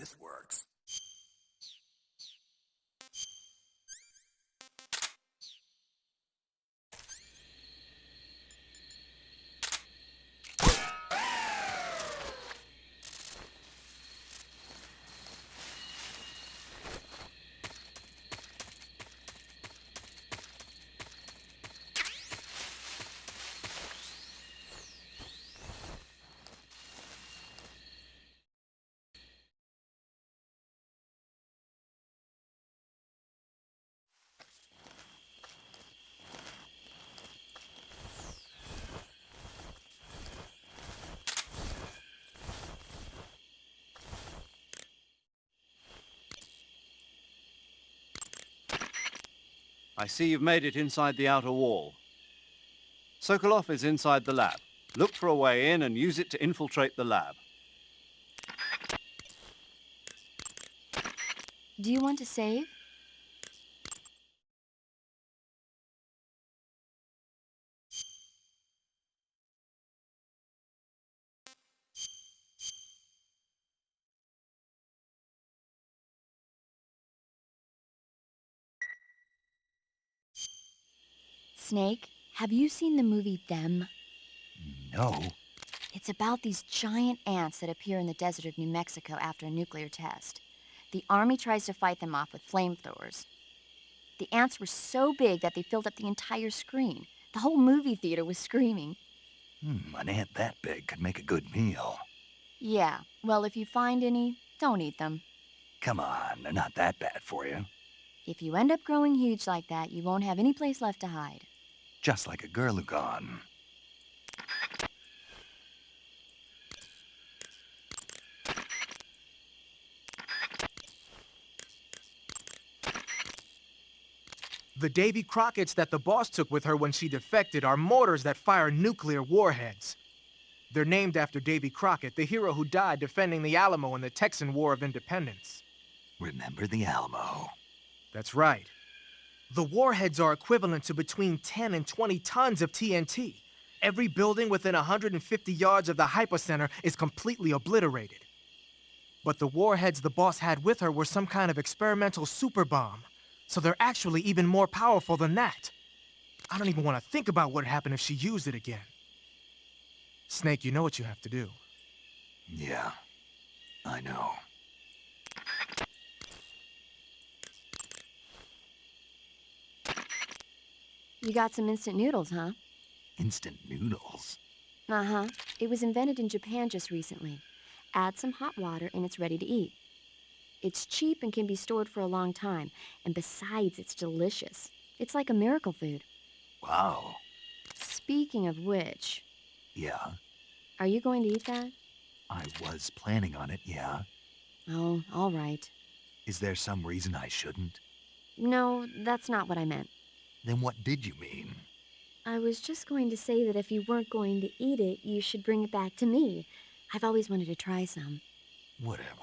This works. I see you've made it inside the outer wall. Sokolov is inside the lab. Look for a way in and use it to infiltrate the lab. Do you want to save? Snake, have you seen the movie Them? No. It's about these giant ants that appear in the desert of New Mexico after a nuclear test. The army tries to fight them off with flamethrowers. The ants were so big that they filled up the entire screen. The whole movie theater was screaming. An ant that big could make a good meal. Yeah, well, if you find any, don't eat them. Come on, they're not that bad for you. If you end up growing huge like that, you won't have any place left to hide. Just like a Gurlugon. The Davy Crockett's that the boss took with her when she defected are mortars that fire nuclear warheads. They're named after Davy Crockett, the hero who died defending the Alamo in the Texan War of Independence. Remember the Alamo. That's right. The warheads are equivalent to between 10 and 20 tons of TNT. Every building within 150 yards of the hypocenter is completely obliterated. But the warheads the boss had with her were some kind of experimental super bomb. So they're actually even more powerful than that. I don't even want to think about what happened if she used it again. Snake, you know what you have to do. Yeah, I know. You got some instant noodles, huh? Instant noodles? Uh-huh. It was invented in Japan just recently. Add some hot water and it's ready to eat. It's cheap and can be stored for a long time. And besides, it's delicious. It's like a miracle food. Wow. Speaking of which... Yeah? Are you going to eat that? I was planning on it, yeah. Oh, all right. Is there some reason I shouldn't? No, that's not what I meant. Then what did you mean? I was just going to say that if you weren't going to eat it, you should bring it back to me. I've always wanted to try some. Whatever.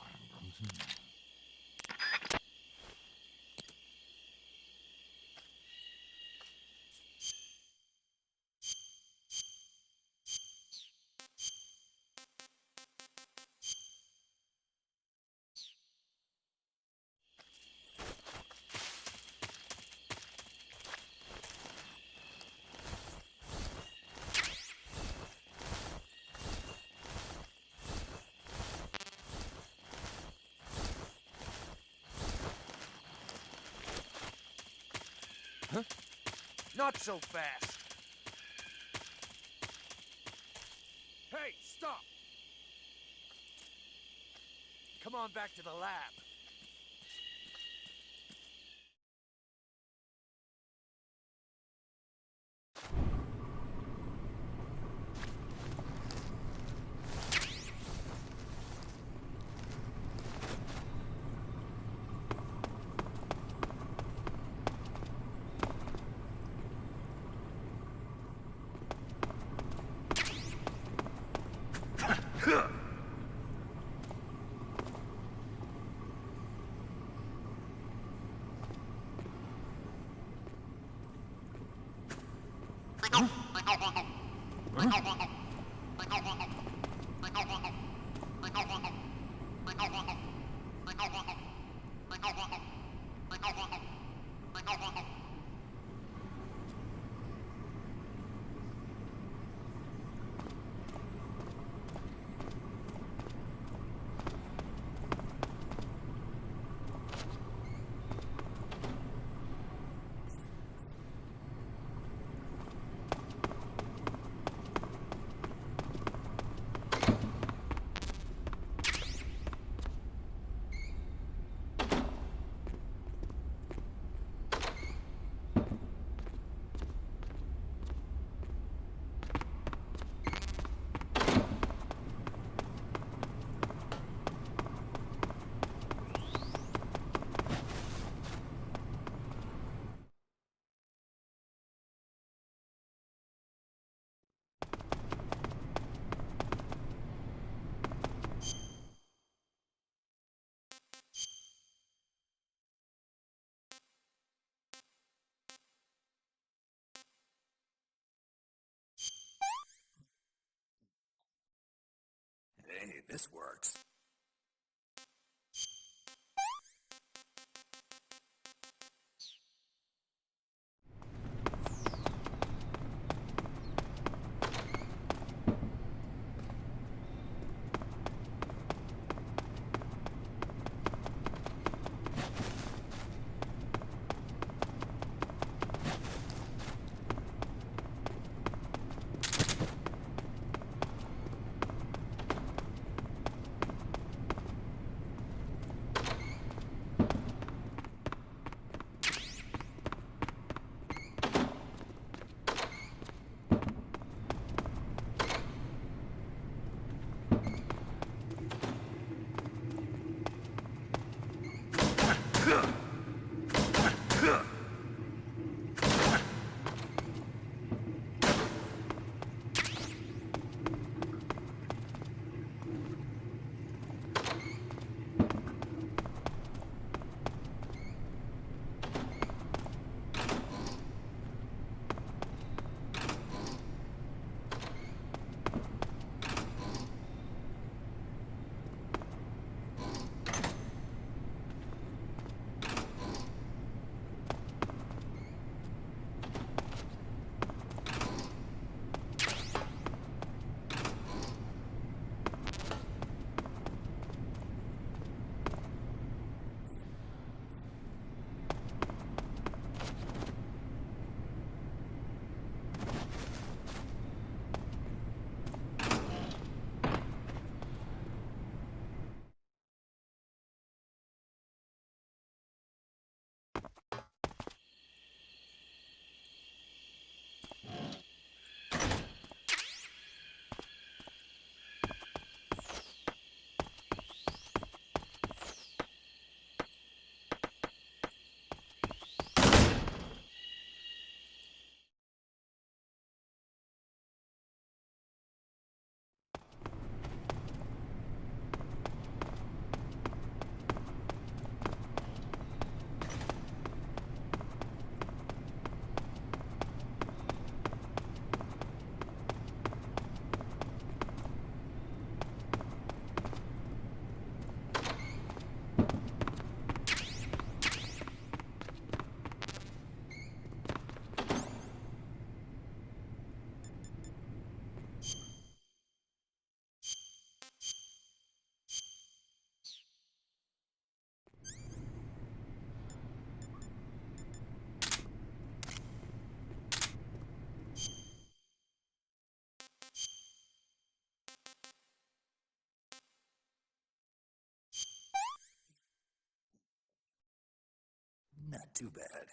Huh? Not so fast. Hey, stop! Come on back to the lab. Hey, this works. Not too bad.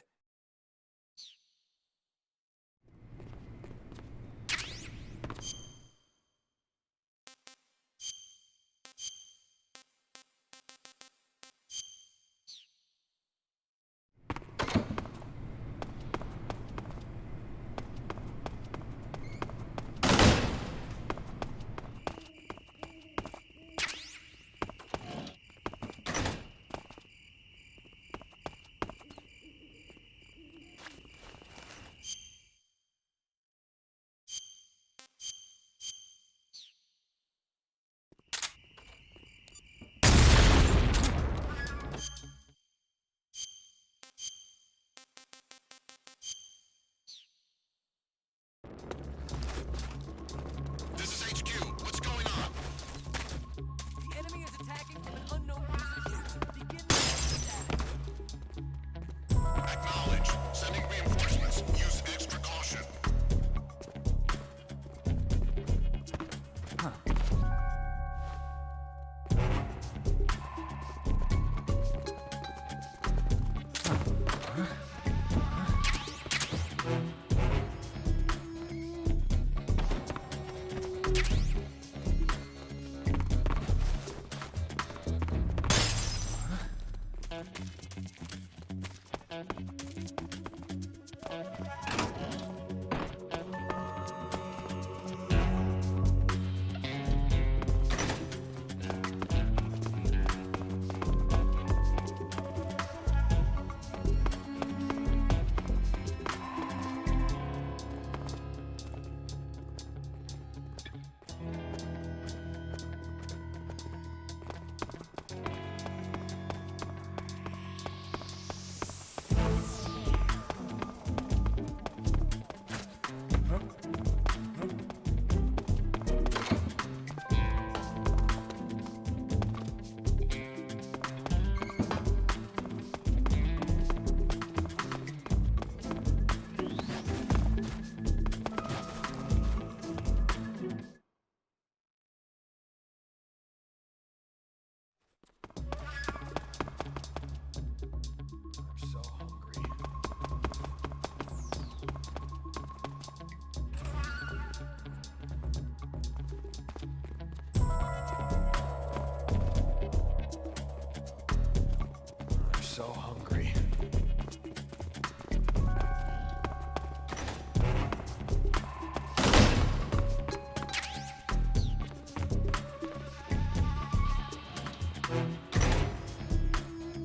So hungry.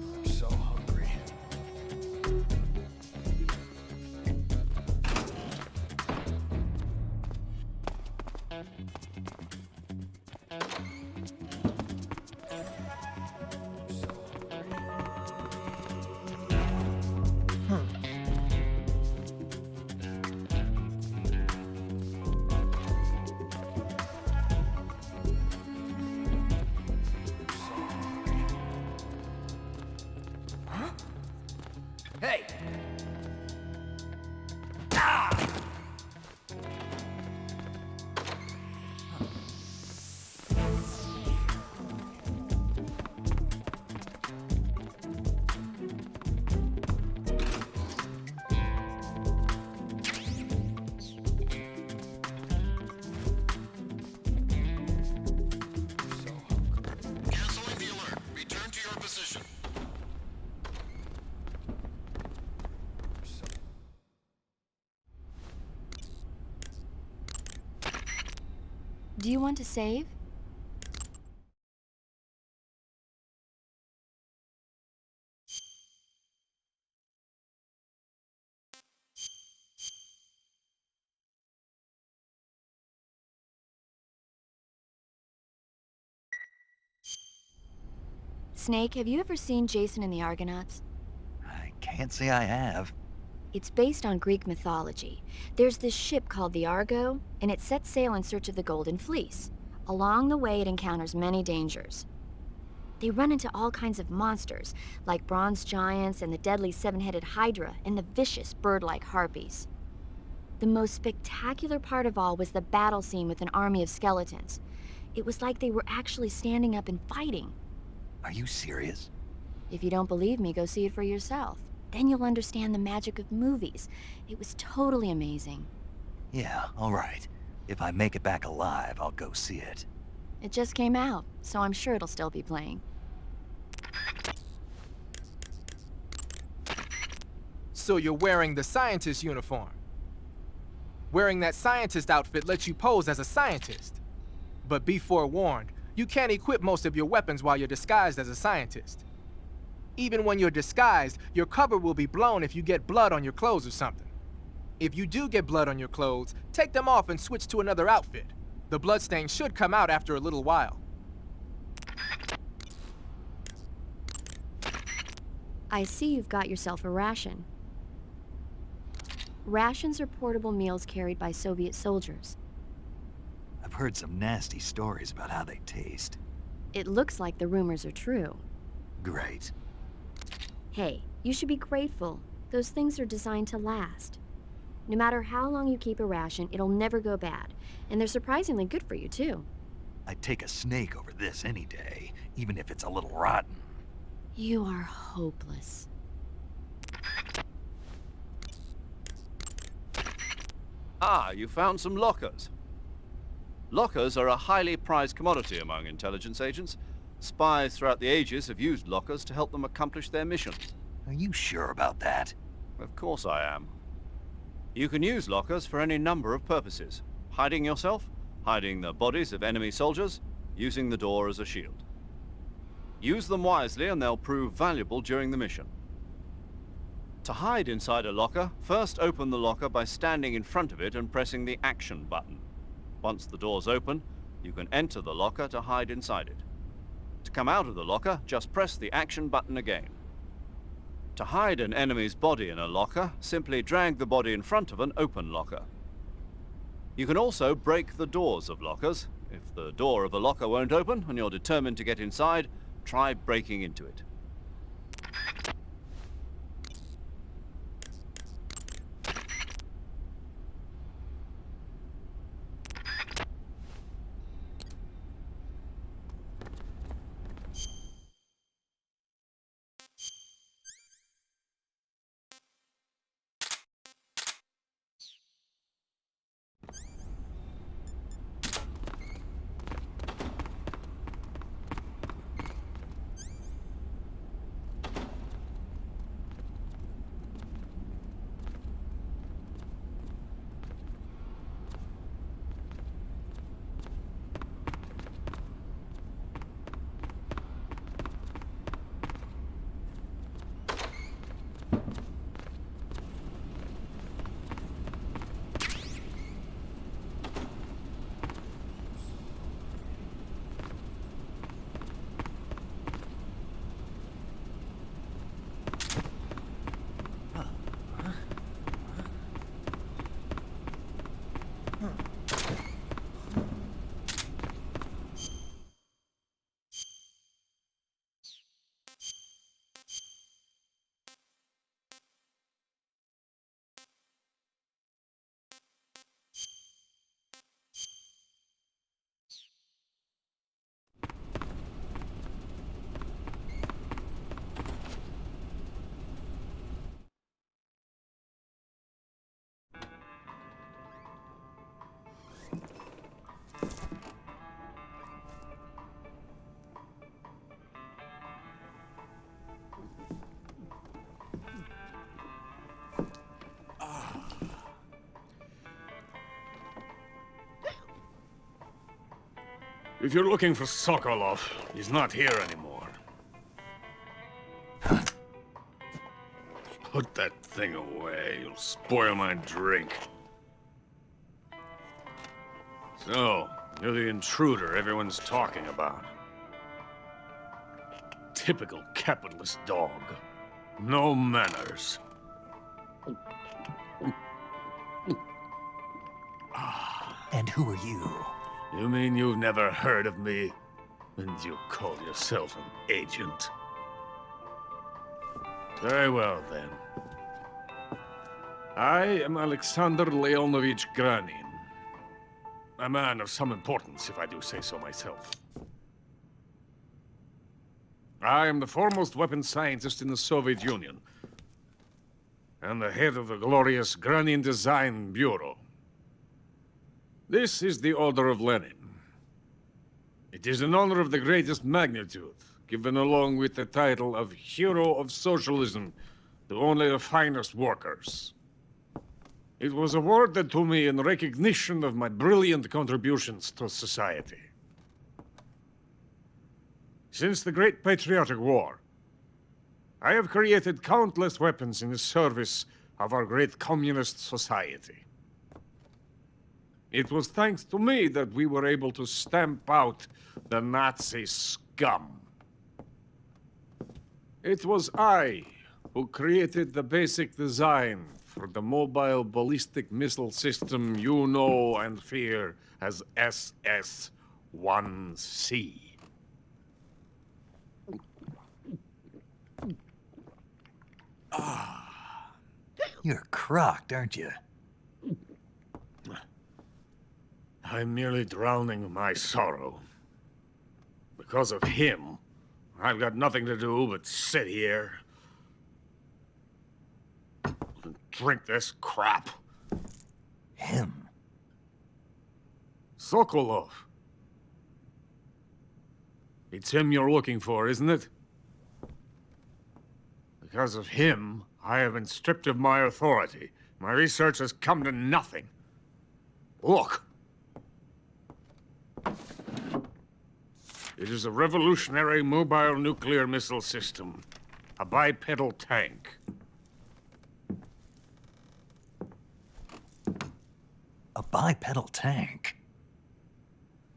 I'm so hungry. Hey! Canceling the alert. Return to your position. Do you want to save? Snake, have you ever seen Jason and the Argonauts? I can't say I have. It's based on Greek mythology. There's this ship called the Argo, and it sets sail in search of the Golden Fleece. Along the way, it encounters many dangers. They run into all kinds of monsters, like bronze giants and the deadly seven-headed Hydra and the vicious bird-like harpies. The most spectacular part of all was the battle scene with an army of skeletons. It was like they were actually standing up and fighting. Are you serious? If you don't believe me, go see it for yourself. Then you'll understand the magic of movies. It was totally amazing. Yeah, all right. If I make it back alive, I'll go see it. It just came out, so I'm sure it'll still be playing. So you're wearing the scientist uniform. Wearing that scientist outfit lets you pose as a scientist. But be forewarned, you can't equip most of your weapons while you're disguised as a scientist. Even when you're disguised, your cover will be blown if you get blood on your clothes or something. If you do get blood on your clothes, take them off and switch to another outfit. The bloodstain should come out after a little while. I see you've got yourself a ration. Rations are portable meals carried by Soviet soldiers. I've heard some nasty stories about how they taste. It looks like the rumors are true. Great. Hey, you should be grateful. Those things are designed to last. No matter how long you keep a ration, it'll never go bad. And they're surprisingly good for you, too. I'd take a snake over this any day, even if it's a little rotten. You are hopeless. Ah, you found some lockers. Lockers are a highly prized commodity among intelligence agents. Spies throughout the ages have used lockers to help them accomplish their missions. Are you sure about that? Of course I am. You can use lockers for any number of purposes. Hiding yourself, hiding the bodies of enemy soldiers, using the door as a shield. Use them wisely and they'll prove valuable during the mission. To hide inside a locker, first open the locker by standing in front of it and pressing the action button. Once the door's open, you can enter the locker to hide inside it. To come out of the locker, just press the action button again. To hide an enemy's body in a locker, simply drag the body in front of an open locker. You can also break the doors of lockers. If the door of a locker won't open and you're determined to get inside, try breaking into it. If you're looking for Sokolov, he's not here anymore. Put that thing away. You'll spoil my drink. So, you're the intruder everyone's talking about. Typical capitalist dog. No manners. And who are you? You mean you've never heard of me? And you call yourself an agent? Very well, then. I am Alexander Leonovich Granin. A man of some importance, if I do say so myself. I am the foremost weapons scientist in the Soviet Union, and the head of the glorious Granin Design Bureau. This is the Order of Lenin. It is an honor of the greatest magnitude, given along with the title of Hero of Socialism to only the finest workers. It was awarded to me in recognition of my brilliant contributions to society. Since the Great Patriotic War, I have created countless weapons in the service of our great communist society. It was thanks to me that we were able to stamp out the Nazi scum. It was I who created the basic design for the mobile ballistic missile system you know and fear as SS-1C. You're crocked, aren't you? I'm merely drowning my sorrow. Because of him, I've got nothing to do but sit here and drink this crap. Him? Sokolov. It's him you're looking for, isn't it? Because of him, I have been stripped of my authority. My research has come to nothing. Look. It is a revolutionary mobile nuclear missile system. A bipedal tank. A bipedal tank?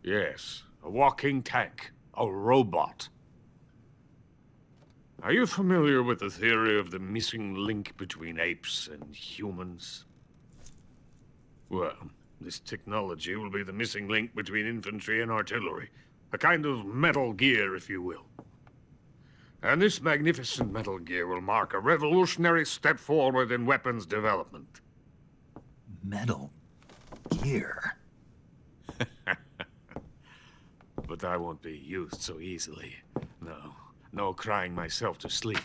Yes, a walking tank. A robot. Are you familiar with the theory of the missing link between apes and humans? Well, this technology will be the missing link between infantry and artillery. A kind of Metal Gear, if you will. And this magnificent Metal Gear will mark a revolutionary step forward in weapons development. Metal Gear? But I won't be used so easily. No crying myself to sleep.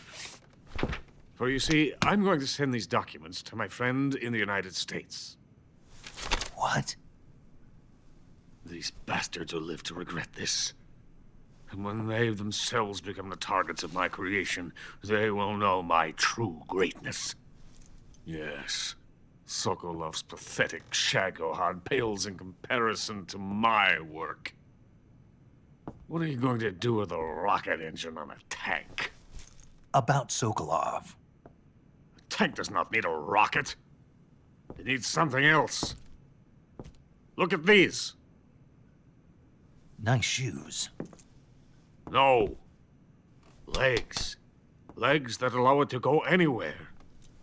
For you see, I'm going to send these documents to my friend in the United States. What? These bastards will live to regret this. And when they themselves become the targets of my creation, they will know my true greatness. Yes, Sokolov's pathetic Shagohod pales in comparison to my work. What are you going to do with a rocket engine on a tank? About Sokolov. A tank does not need a rocket. It needs something else. Look at these. Nice shoes. No. Legs. Legs that allow it to go anywhere.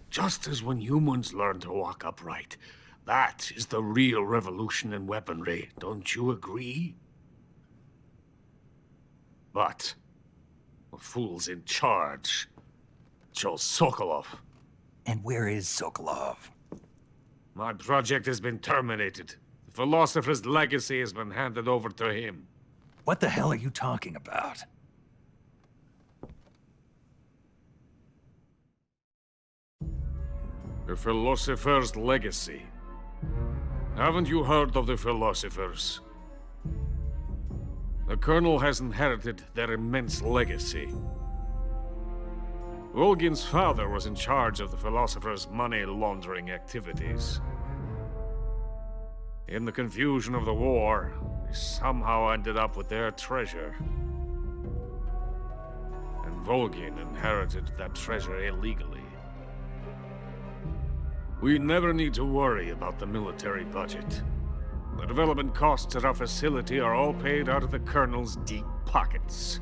Just as when humans learn to walk upright. That is the real revolution in weaponry. Don't you agree? But the fool's in charge. Joe Sokolov. And where is Sokolov? My project has been terminated. The philosopher's legacy has been handed over to him. What the hell are you talking about? The philosopher's legacy. Haven't you heard of the philosophers? The Colonel has inherited their immense legacy. Volgin's father was in charge of the philosophers' money laundering activities. In the confusion of the war, they somehow ended up with their treasure. And Volgin inherited that treasure illegally. We never need to worry about the military budget. The development costs at our facility are all paid out of the Colonel's deep pockets.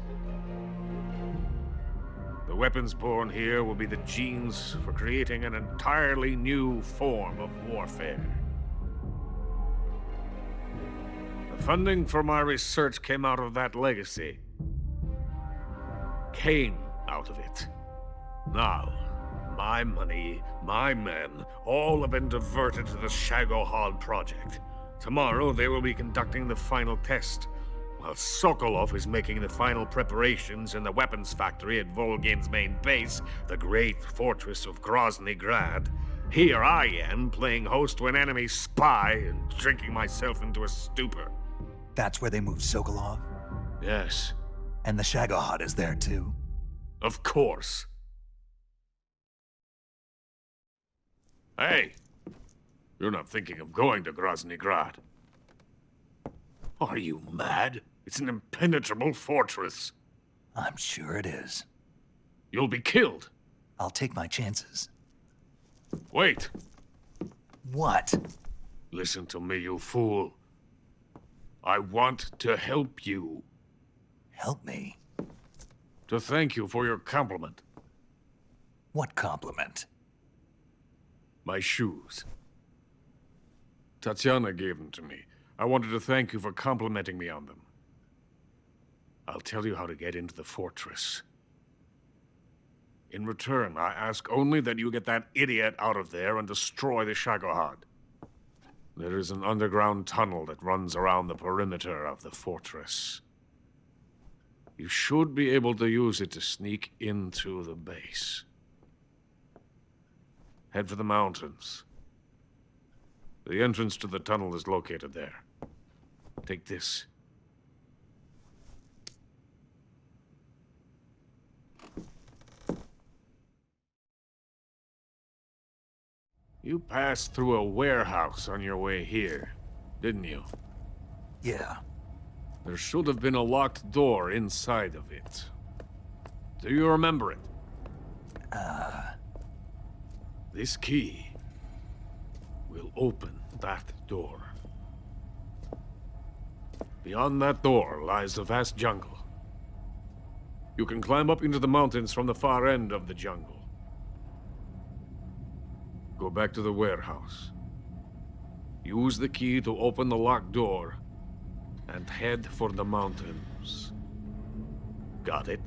The weapons born here will be the genes for creating an entirely new form of warfare. The funding for my research came out of that legacy. Came out of it. Now, my money, my men, all have been diverted to the Shagohod project. Tomorrow, they will be conducting the final test, while Sokolov is making the final preparations in the weapons factory at Volgin's main base, the great fortress of Grozny Grad. Here I am, playing host to an enemy spy and drinking myself into a stupor. That's where they moved Sokolov? Yes, And the Shagohod is there too? of course. Hey! You're not thinking of going to Grozny Grad. Are you mad? It's an impenetrable fortress. I'm sure it is. You'll be killed. I'll take my chances. Wait. What? Listen to me, you fool. I want to help you. Help me? To thank you for your compliment. What compliment? My shoes. Tatiana gave them to me. I wanted to thank you for complimenting me on them. I'll tell you how to get into the fortress. In return, I ask only that you get that idiot out of there and destroy the Shagohod. There is an underground tunnel that runs around the perimeter of the fortress. You should be able to use it to sneak into the base. Head for the mountains. The entrance to the tunnel is located there. Take this. You passed through a warehouse on your way here, didn't you? Yeah. There should have been a locked door inside of it. Do you remember it? This key will open that door. Beyond that door lies a vast jungle. You can climb up into the mountains from the far end of the jungle. Go back to the warehouse. Use the key to open the locked door and head for the mountains. Got it?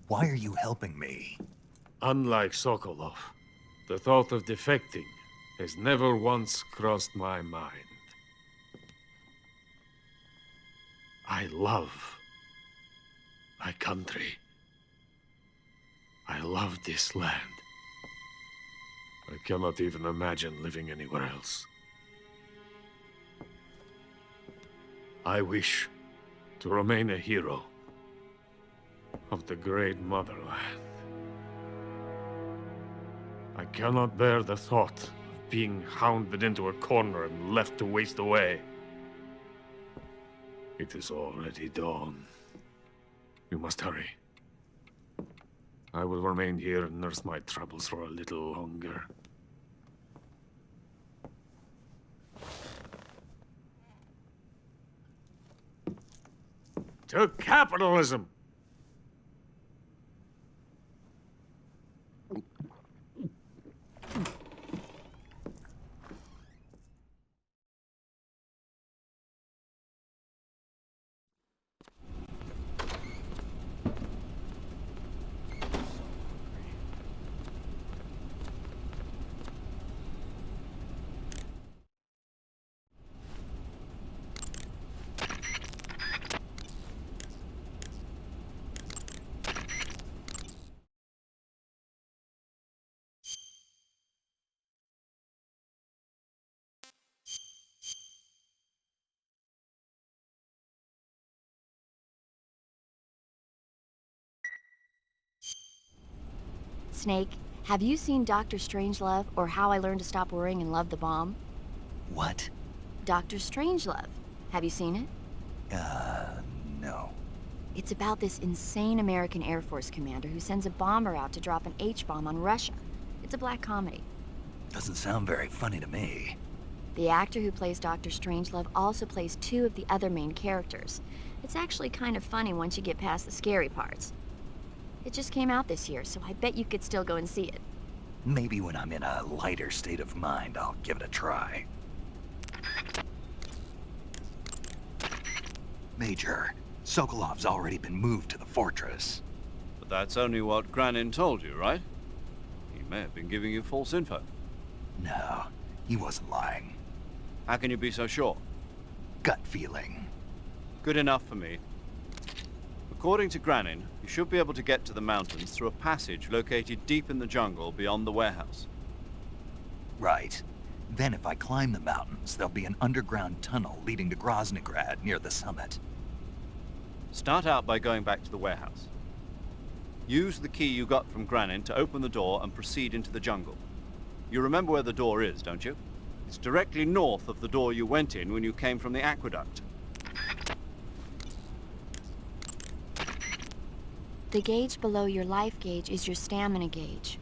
Why are you helping me? Unlike Sokolov, the thought of defecting has never once crossed my mind. I love my country. I love this land. I cannot even imagine living anywhere else. I wish to remain a hero of the great motherland. I cannot bear the thought of being hounded into a corner and left to waste away. It is already dawn. You must hurry. I will remain here and nurse my troubles for a little longer. To capitalism! Snake, have you seen Dr. Strangelove or How I Learned to Stop Worrying and Love the Bomb? What? Dr. Strangelove. Have you seen it? No. It's about this insane American Air Force commander who sends a bomber out to drop an H-bomb on Russia. It's a black comedy. Doesn't sound very funny to me. The actor who plays Dr. Strangelove also plays two of the other main characters. It's actually kind of funny once you get past the scary parts. It just came out this year, so I bet you could still go and see it. Maybe when I'm in a lighter state of mind, I'll give it a try. Major, Sokolov's already been moved to the fortress. But that's only what Granin told you, right? He may have been giving you false info. No, he wasn't lying. How can you be so sure? Gut feeling. Good enough for me. According to Granin, you should be able to get to the mountains through a passage located deep in the jungle beyond the warehouse. Right. Then if I climb the mountains, there'll be an underground tunnel leading to Groznygrad near the summit. Start out by going back to the warehouse. Use the key you got from Granin to open the door and proceed into the jungle. You remember where the door is, don't you? It's directly north of the door you went in when you came from the aqueduct. The gauge below your life gauge is your stamina gauge.